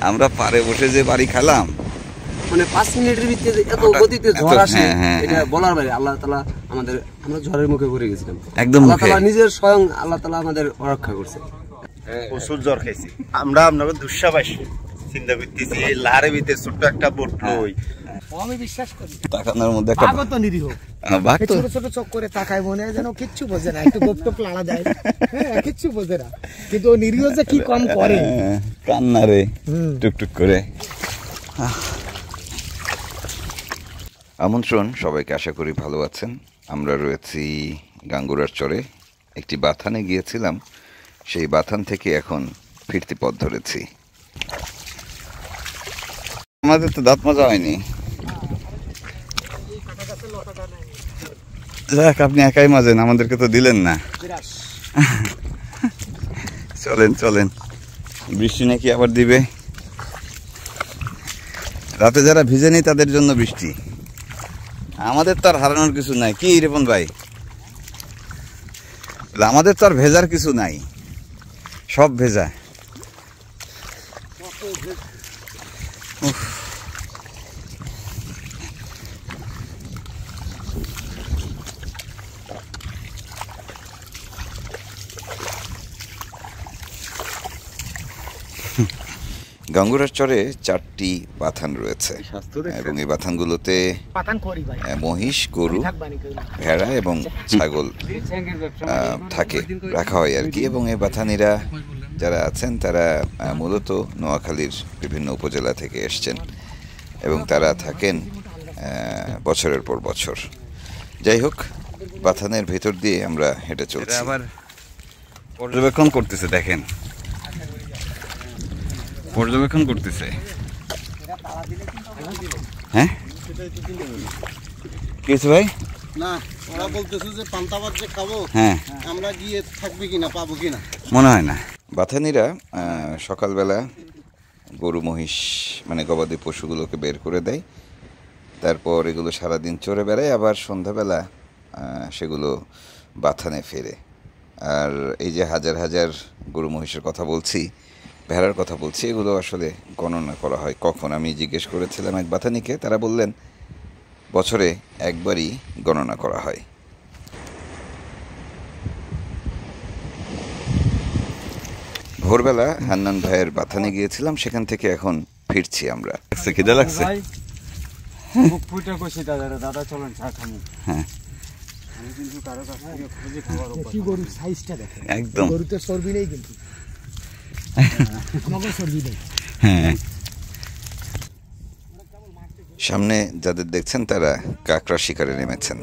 আমরা পারে বসে যে বাড়ি খেলাম, মানে 5 মিনিটের ভিতরে এত গতিতে ঝড় আসে, এটা বলার বাইরে। আল্লাহ তাআলা আমরা ঝড়ের মুখে পড়ে গেছিলাম, একদম আল্লাহ তাআলা নিজের স্বয়ং আল্লাহ তাআলা আমাদের রক্ষা করছে। প্রচুর জ্বর খাইছি আমরা, আপনাকে দুঃসাবাসী চিন্তা করতেছি এই লাহারের ভিতরে ছোট্ট একটা বোট লই। আমি বিশ্বাস করি তাকানোর মধ্যে একটা বাঘ তো নিরীহ, ছোট ছোট চোখ করে তাকায়, মনে হয় যেন কিচ্ছু বোঝে না, একটু গোপটোপ লাড়া দেয়, হ্যাঁ কিচ্ছু বোঝে না, কিন্তু ও নিরীহ যে কি কম করে, কান্না রে টুকটুক করে। আমন্ত্রণ সবাইকে, আশা করি ভালো আছেন। আমরা রয়েছি গাঙ্গুরার চরে, একটি বাথানে গিয়েছিলাম, সেই বাথান থেকে এখন ফিরতি পথ ধরেছি। আমাদের তো দাঁত মজা হয়নি, যাক আপনি একাই মাজেন, আমাদেরকে তো দিলেন না। চলেন চলেন, বৃষ্টি নাকি আবার দিবে, রাতে যারা ভিজেনি তাদের জন্য বৃষ্টি, আমাদের তো আর হারানোর কিছু নাই। কি রিপন ভাই, আমাদের তো আর ভেজার কিছু নাই, সব ভেজা। গাঙ্গুরার চরে 4টি বাথান রয়েছে এবং এই বাথানগুলোতে মহিষ, গরু, ভেড়া এবং ছাগল থাকে, রাখা হয় আর কি। এবং এই বাথানিরা যারা আছেন তারা মূলত নোয়াখালীর বিভিন্ন উপজেলা থেকে এসছেন এবং তারা থাকেন বছরের পর বছর। যাই হোক, বাথানের ভেতর দিয়ে আমরা হেঁটে চলছি। আবার পর্যবেক্ষণ করতেছে, দেখেন পর্যবেক্ষণ করতেছে। হ্যাঁ কিছু ভাই না, ওরা বলতেছে যে পান্তা ভাত যে খাবো, হ্যাঁ আমরা গিয়ে থাকবে কিনা, পাবো কিনা মনে হয় না। বাথানিরা সকালবেলা গরু, মহিষ মানে গবাদি পশুগুলোকে বের করে দেয়, তারপর এগুলো সারাদিন চড়ে বেড়ায়, আবার সন্ধ্যাবেলা সেগুলো বাথানে ফেরে। আর এই যে হাজার হাজার গরু মহিষের কথা বলছি, ভেড়ার কথা বলছি, এগুলো আসলে গণনা করা হয় কখন। আমি জিজ্ঞেস করেছিলাম এক বাথানিকে, তারা বললেন বছরে একবারই গণনা করা হয়। ভোরবেলা হান্নান ভাইয়ের বাথানে গিয়েছিলাম, সেখান থেকে এখন ফিরছি আমরা। খিদে লাগছে, একদম হ্যাঁ। সামনে যাদের দেখছেন তারা কাঁকড়া শিকারে নেমেছেন।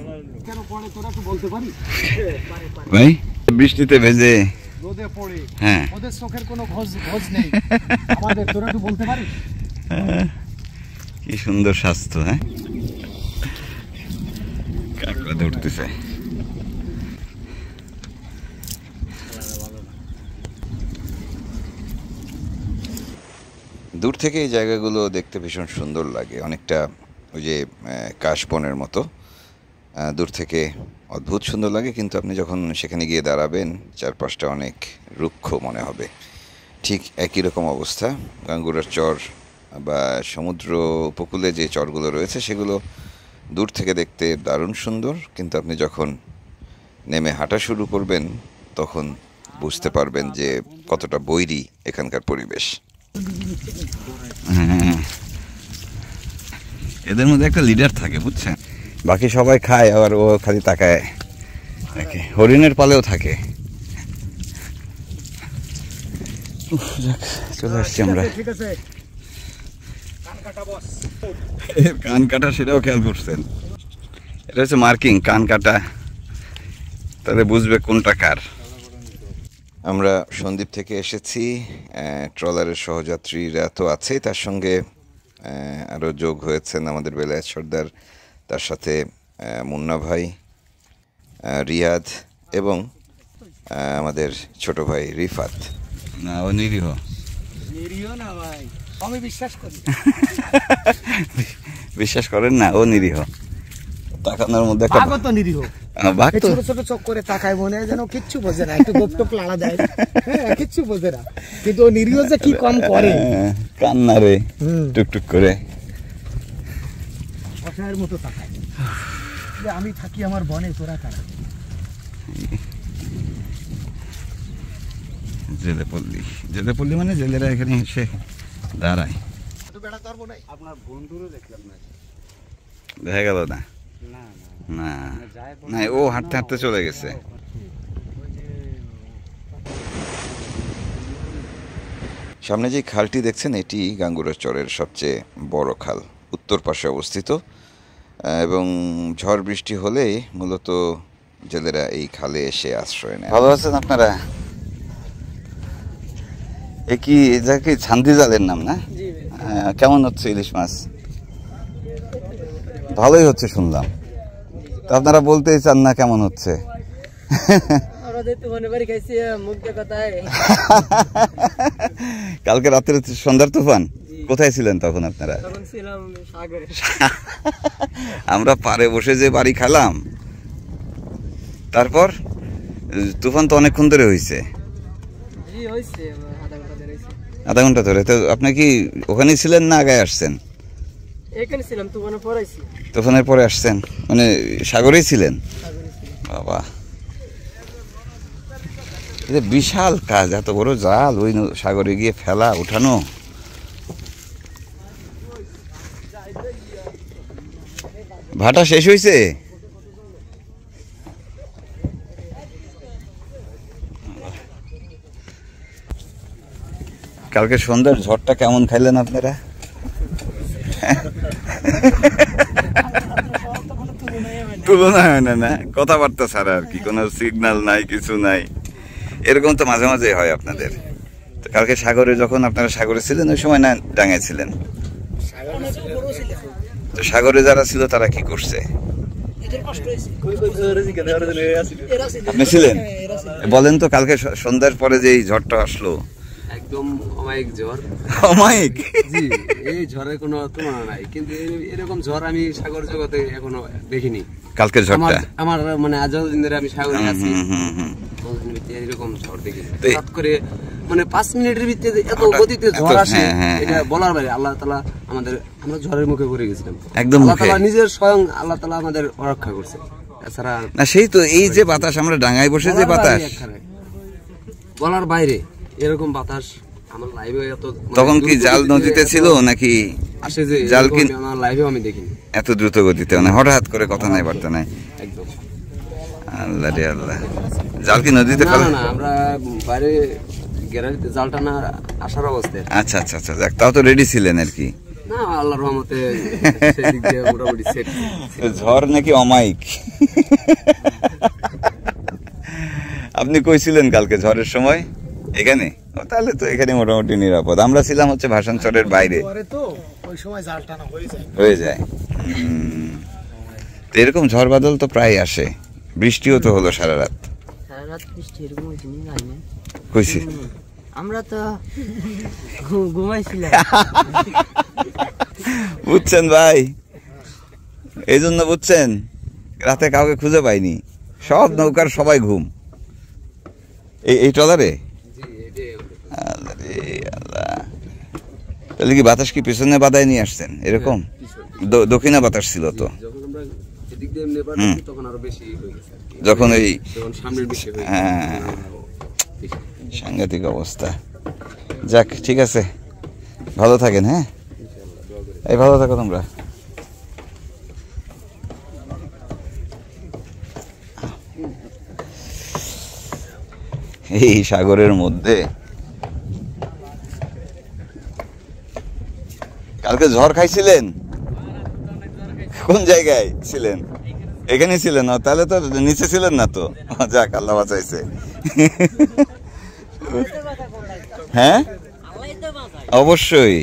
ভাই বৃষ্টিতে ভেজে হ্যাঁ, ওদের চোখের কোনো খোঁজ নেই, আমাদের তোরা একটু বলতে পারিস? কি সুন্দর স্বাস্থ্য, হ্যাঁ কাঁকড়া ধরতেছে। দূর থেকে এই জায়গাগুলো দেখতে ভীষণ সুন্দর লাগে, অনেকটা ওই যে কাশবনের মতো, দূর থেকে অদ্ভুত সুন্দর লাগে, কিন্তু আপনি যখন সেখানে গিয়ে দাঁড়াবেন চারপাশটা অনেক রুক্ষ মনে হবে। ঠিক একই রকম অবস্থা গাঙ্গুরার চর বা সমুদ্র উপকূলে যে চরগুলো রয়েছে সেগুলো দূর থেকে দেখতে দারুণ সুন্দর, কিন্তু আপনি যখন নেমে হাঁটা শুরু করবেন তখন বুঝতে পারবেন যে কতটা বৈরী এখানকার পরিবেশ। এদের মধ্যে একটা লিডার থাকে, বুঝছেন, বাকি সবাই খায় আর ও খালি তাকায়। হরিণের পালেও থাকে। চলে আসছি আমরা, কান কাটা সেটাও খেয়াল করছেন, এটা হচ্ছে মার্কিং, কান কাটা, তাহলে বুঝবে কোনটা কার। আমরা সন্দ্বীপ থেকে এসেছি, ট্রলারের সহযাত্রীরা তো আছেই, তার সঙ্গে আরও যোগ হয়েছেন আমাদের বেলায়েত সর্দার, তার সাথে মুন্না ভাই, রিয়াদ এবং আমাদের ছোট ভাই রিফাত। না ও নিরীহ, না ভাই, আমি বিশ্বাস করি। বিশ্বাস করেন না, ও নিরীহ। তাকানোর মধ্যে একটা নিরীহ, বাঘ তো ছোট ছোট চোখ করে তাকায় মনে হয় যেন কিচ্ছু বোঝে না, একটু গোপ টোপ লাড়া দেয়, হ্যাঁ কিচ্ছু বোঝে না, কিন্তু ও নিরীহ যে কি কম করে, কান্না রে টুকটুক করে অসহায়ের মতো তাকায় যে আমি থাকি আমার বনে, তোরা কারা। জেলে পল্লী মানে জেলেরা এখানে এসে দাঁড়ায়। আপনার বন্ধুরও দেখলাম না, দেখা গেল না? না না, ও হাঁটতে হাঁটতে চলে গেছে। সামনে যে খালটি দেখছেন এটি গাঙ্গুরা চরের সবচেয়ে বড় খাল, উত্তর পাশে অবস্থিত, এবং ঝড় বৃষ্টি হলে মূলত জেলেরা এই খালে এসে আশ্রয় নেয়। ভালো আছেন আপনারা? এ কি এটা কি ছান্দি জালের নাম না? কেমন হচ্ছে ইলিশ মাছ? ভালোই হচ্ছে শুনলাম, তা আপনারা বলতেই চান না কেমন হচ্ছে? কালকে রাত্রে সন্ধ্যার তুফান, কোথায় ছিলেন তখন আপনারা? আমরা পাড়ে বসে যে বাড়ি খেলাম, তারপর তুফান তো অনেকক্ষণ ধরে হয়েছে, আধা ঘন্টা ধরে। তো আপনি কি ওখানেই ছিলেন না আগে আসছেন? তুফানের পরে আসছেন, মানে সাগরেই ছিলেন? বাবা, এটা বিশাল কাজ, এত বড় জাল ওই সাগরে গিয়ে ফেলা উঠানো। ভাটা শেষ হয়েছে? কালকে সন্ধ্যার ঝড়টা কেমন খাইলেন আপনারা? তুলনা হয় না, না কথাবার্তা ছাড়া আর কি, কোনো সিগন্যাল নাই, কিছু নাই। এরকম তো মাঝে মাঝে হয় আপনাদের। কালকে সাগরে যখন আপনারা সাগরে ছিলেন ওই সময় না ডাঙায় ছিলেন? তো সাগরে যারা ছিল তারা কি করছে? আপনি ছিলেন? বলেন তো, কালকে সন্ধ্যার পরে যে এই ঝড়টা আসলো, একদম অমায়িক ঝড়। অমায়িক? জি, এই ঝড়ের কোনো তুলনা নাই, কিন্তু এরকম ঝড় আমি সাগর জগতে এখনো দেখিনি। কালকের ঝড়টা আমার মানে আজ দিন ধরে আমি সাগরে আছি, এরকম ঝড় দেখিনি। হঠাৎ করে মানে 5 মিনিটের ভিতরে এত গতিতে ঝড় আসে, এটা বলার বাইরে। আল্লাহ তাআলা আমরা ঝড়ের মুখে পড়ে গেছিলাম, একদম আল্লাহ তাআলা নিজের স্বয়ং আল্লাহ তাআলা আমাদের রক্ষা করছে। এছাড়া না, সেই তো এই যে বাতাস, আমরা ডাঙায় বসে যে বাতাস, বলার বাইরে এরকম বাতাস আমার লাইভে এত। তখন কি জাল নদীতে ছিল নাকি আসে যে জাল? কি আমার লাইভে আমি দেখিনি এত দ্রুত গতিতে, মানে হঠাৎ করে কথা নাই বার্তা নাই? একদম। আল্লাহ রে আল্লাহ, জাল কি নদীতে? না না, আমরা বাইরে গ্যালারিতে জালটা না আসার অবস্থায়। আচ্ছা আচ্ছা আচ্ছা, যাক, তাও তো রেডি ছিলেন আর কি। না, আল্লাহর রহমতে সেদিক দিয়ে মোটামুটি সেট। ঝড় নাকি অমায়িক? আপনি কইছিলেন কালকে ঝড়ের সময় এখানে? তাহলে তো এখানে মোটামুটি নিরাপদ। আমরা ছিলাম হচ্ছে ভাসানচরের বাইরে, হয়ে যায়। তো এরকম ঝড় বাদল তো প্রায় আসে, বৃষ্টিও তো হলো সারা রাত। কইছি আমরা তো ঘুমাইছিলাম, বুঝছেন ভাই, এই জন্য বুঝছেন রাতে কাউকে খুঁজে পাইনি, সব নৌকার সবাই ঘুম। এই ট্রলারে তাহলে কি বাতাস কি পেছনে বাদায় নিয়ে আসছেন? এরকম দক্ষিণা বাতাস ছিল তো, যখন এই হ্যাঁ, সাংঘাতিক অবস্থা। যাক, ঠিক আছে, ভালো থাকেন। হ্যাঁ, এই ভালো থাকো তোমরা। এই সাগরের মধ্যে কালকে ঝড় খাইছিলেন? কোন জায়গায় ছিলেন? এখানে ছিলেন? তাহলে তো নিচে ছিলেন না তো। যাক, আল্লাহ বাঁচাইছে। হ্যাঁ, অবশ্যই।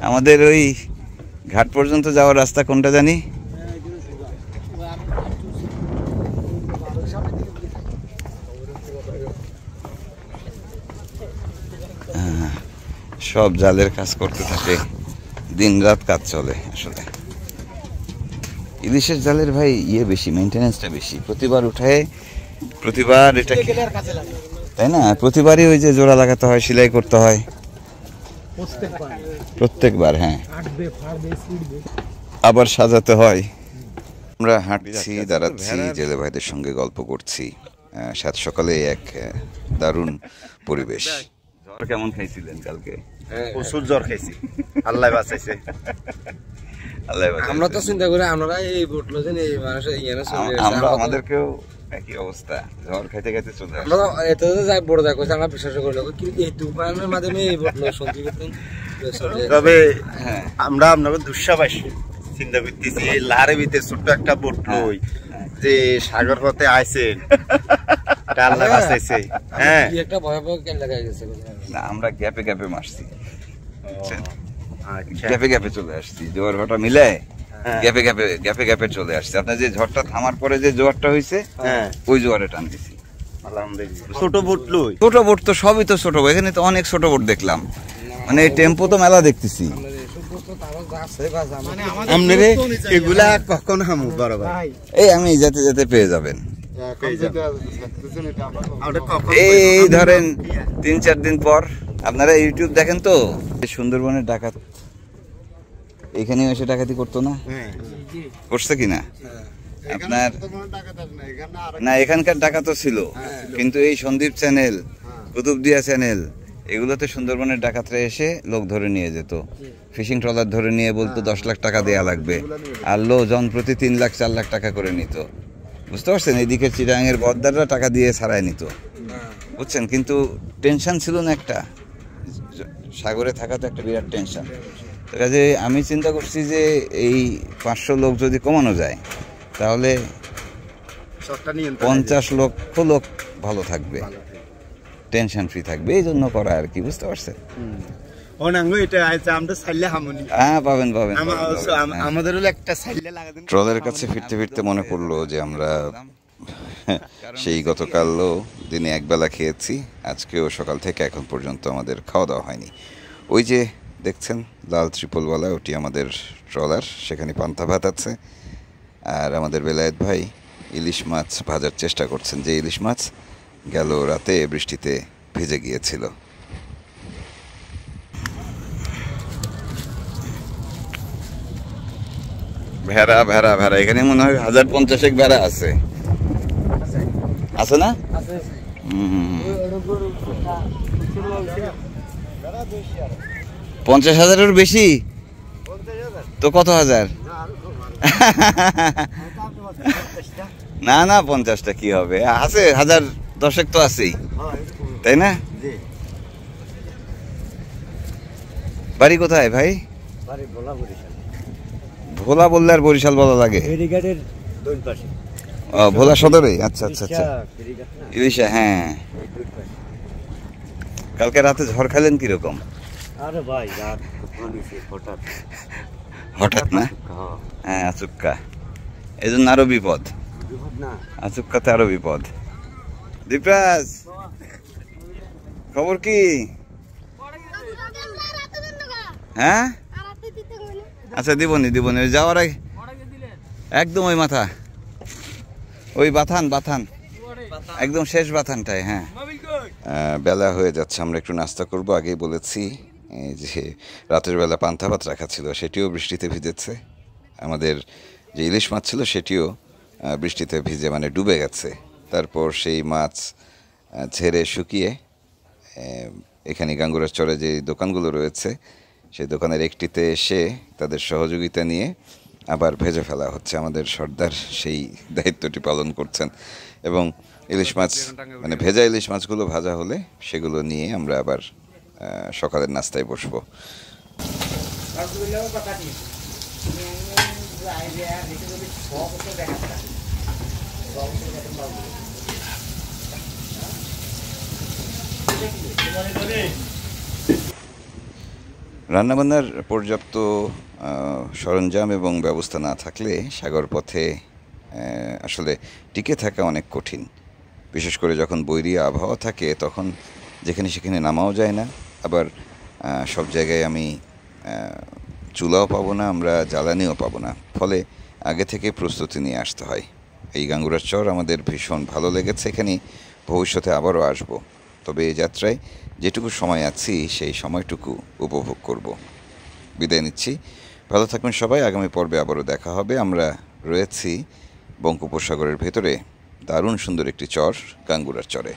আমাদের ওই ঘাট পর্যন্ত যাওয়ার রাস্তা কোনটা জানি? সব জালের কাজ করতে থাকে, দিন রাত কাজ চলে আসলে। ইলিশের জালের ভাই বেশি, মেনটেনেন্সটা বেশি। প্রতিবার উঠায়, প্রতিবার এটা তাই না, প্রতিবারই ওই যে জোড়া লাগাতে হয়, সেলাই করতে হয় প্রত্যেকবার। হ্যাঁ, আবার সাজাতে হয়। আমরা হাঁটছি, দাঁড়াচ্ছি, জেলে ভাইদের সঙ্গে গল্প করছি। সাত সকালে এক দারুণ পরিবেশ। জ্বর কেমন খাইছিলেন কালকে? প্রচুর জ্বর খাইছি, আল্লাহ বাঁচাইছে। আমরা তো চিন্তা করি আমরা এই বটলো যে এই মানুষের আমরা আমাদেরকেও একই অবস্থা, জ্বর খাইতে খাইতে চলে আসে। আমরা এত যাই বড় যা কইছে আমরা বিশ্বাস করলো কিন্তু এই তুফানের মাধ্যমে এই বটলো সত্যি করতেন। তবে আমরা আপনাকে দুঃসাবাসী চিন্তা করতেছি, এই লাহারের ভিতরে ছোট্ট একটা বোট লই যে সাগর পথে আইছেন, আল্লাহ বাঁচাইছে। হ্যাঁ, একটা ভয়াবহ কেন লাগাই গেছে না, আমরা গ্যাপে গ্যাপে মারছি, গ্যাপে গ্যাপে চলে আসছি, জোয়ার ভাটা মিলে গ্যাপে গ্যাপে গ্যাপে গ্যাপে চলে আসছে। আপনার যে ঝড়টা থামার পরে যে জোয়ারটা হয়েছে, ওই জোয়ারে টান দিছি। ছোট বোট লই, ছোট বোট তো সবই তো ছোট, এখানে তো অনেক ছোট বোট দেখলাম, মানে এই টেম্পো তো মেলা দেখতেছি। এগুলা কখন হামু বড় ভাই? এই আমি যেতে যেতে পেয়ে যাবেন। এই ধরেন 3-4 দিন পর। আপনারা ইউটিউব দেখেন তো? সুন্দরবনের ডাকাত এখানে এসে ডাকাতি করতো না, করছে কিনা আপনার? না, এখানকার ডাকাতও ছিল, কিন্তু এই সন্দীপ চ্যানেল, কুতুবদিয়া চ্যানেল, এগুলোতে সুন্দরবনের ডাকাতরা এসে লোক ধরে নিয়ে যেত, ফিশিং ট্রলার ধরে নিয়ে বলতো 10 লাখ টাকা দেয়া লাগবে, আর জন প্রতি 3 লাখ 4 লাখ টাকা করে নিত। বুঝতে পারছেন? এইদিকে চিরাঙের বদ্দাররা টাকা দিয়ে ছাড়াই নিত, বুঝছেন? কিন্তু টেনশন ছিল না, একটা সাগরে থাকা তো একটা বিরাট টেনশন। কাজে আমি চিন্তা করছি যে এই 500 লোক যদি কমানো যায় তাহলে 50 লক্ষ লোক ভালো থাকবে, টেনশন ফ্রি থাকবে, এই জন্য করা আর কি। বুঝতে পারছেন? পাবেন পাবেন। ট্রলারের কাছে ফিরতে ফিরতে মনে পড়লো যে আমরা সেই গতকালও দিনে একবেলা খেয়েছি, আজকেও সকাল থেকে এখন পর্যন্ত আমাদের খাওয়া দাওয়া হয়নি। ওই যে দেখছেন লাল ত্রিপলওয়ালা, ওটি আমাদের ট্রলার, সেখানে পান্তা ভাত আছে। আর আমাদের বেলায়েত ভাই ইলিশ মাছ ভাজার চেষ্টা করছেন, যে ইলিশ মাছ গেল রাতে বৃষ্টিতে ভিজে গিয়েছিল। ভেড়া ভেড়া ভেড়া, এখানে মনে হয় 1050 ভেড়া আছে, আছে না? 50,000-এর বেশি তো? কত হাজার? না না, 50টা কি হবে, আছে 1010 তো আছেই, তাই না? বাড়ি কোথায় ভাই? ভোলা বললে আর বরিশাল বলা লাগে? ভোলা সদরে। আচ্ছা আচ্ছা আচ্ছা, ইলিশা। হ্যাঁ, কালকে রাতে ঝড় খেলেন কিরকম? আরে ভাই হঠাৎ না? হ্যাঁ, আচুক্কা, এই জন্য আরো বিপদ। আচুক্কাতে আরো বিপদ। দীপরাজ, খবর কি? হ্যাঁ, আচ্ছা দিবনি দিবনি, ওই যাওয়ার আগে একদম ওই মাথা, ওই বাথান বাথান, একদম শেষ বাথানটায়। হ্যাঁ, বেলা হয়ে যাচ্ছে, আমরা একটু নাস্তা করব। আগেই বলেছি যে রাতের বেলা পান্তা ভাত রাখা ছিল, সেটিও বৃষ্টিতে ভিজেছে। আমাদের যে ইলিশ মাছ ছিল সেটিও বৃষ্টিতে ভিজে মানে ডুবে গেছে। তারপর সেই মাছ ঝেড়ে শুকিয়ে এখানে গাঙ্গুরার চরে যে দোকানগুলো রয়েছে সেই দোকানের একটিতে এসে তাদের সহযোগিতা নিয়ে আবার ভেজে ফেলা হচ্ছে। আমাদের সর্দার সেই দায়িত্বটি পালন করছেন, এবং ইলিশ মাছ মানে ভেজা ইলিশ মাছগুলো ভাজা হলে সেগুলো নিয়ে আমরা আবার সকালের নাস্তায় বসবো। রান্নাবান্নার পর্যাপ্ত সরঞ্জাম এবং ব্যবস্থা না থাকলে সাগর পথে আসলে টিকে থাকা অনেক কঠিন। বিশেষ করে যখন বৈরী আবহাওয়া থাকে তখন যেখানে সেখানে নামাও যায় না, আবার সব জায়গায় আমি চুলাও পাবো না, আমরা জ্বালানিও পাবো না। ফলে আগে থেকে প্রস্তুতি নিয়ে আসতে হয়। এই গাঙ্গুরার চর আমাদের ভীষণ ভালো লেগেছে, এখানে ভবিষ্যতে আবারও আসব। তবে এই যাত্রায় যেটুকু সময় আছি সেই সময়টুকু উপভোগ করব। বিদায় নিচ্ছি, ভালো থাকবেন সবাই। আগামী পর্বে আবারও দেখা হবে। আমরা রয়েছি বঙ্গোপসাগরের ভেতরে দারুণ সুন্দর একটি চর, গাঙ্গুরার চরে।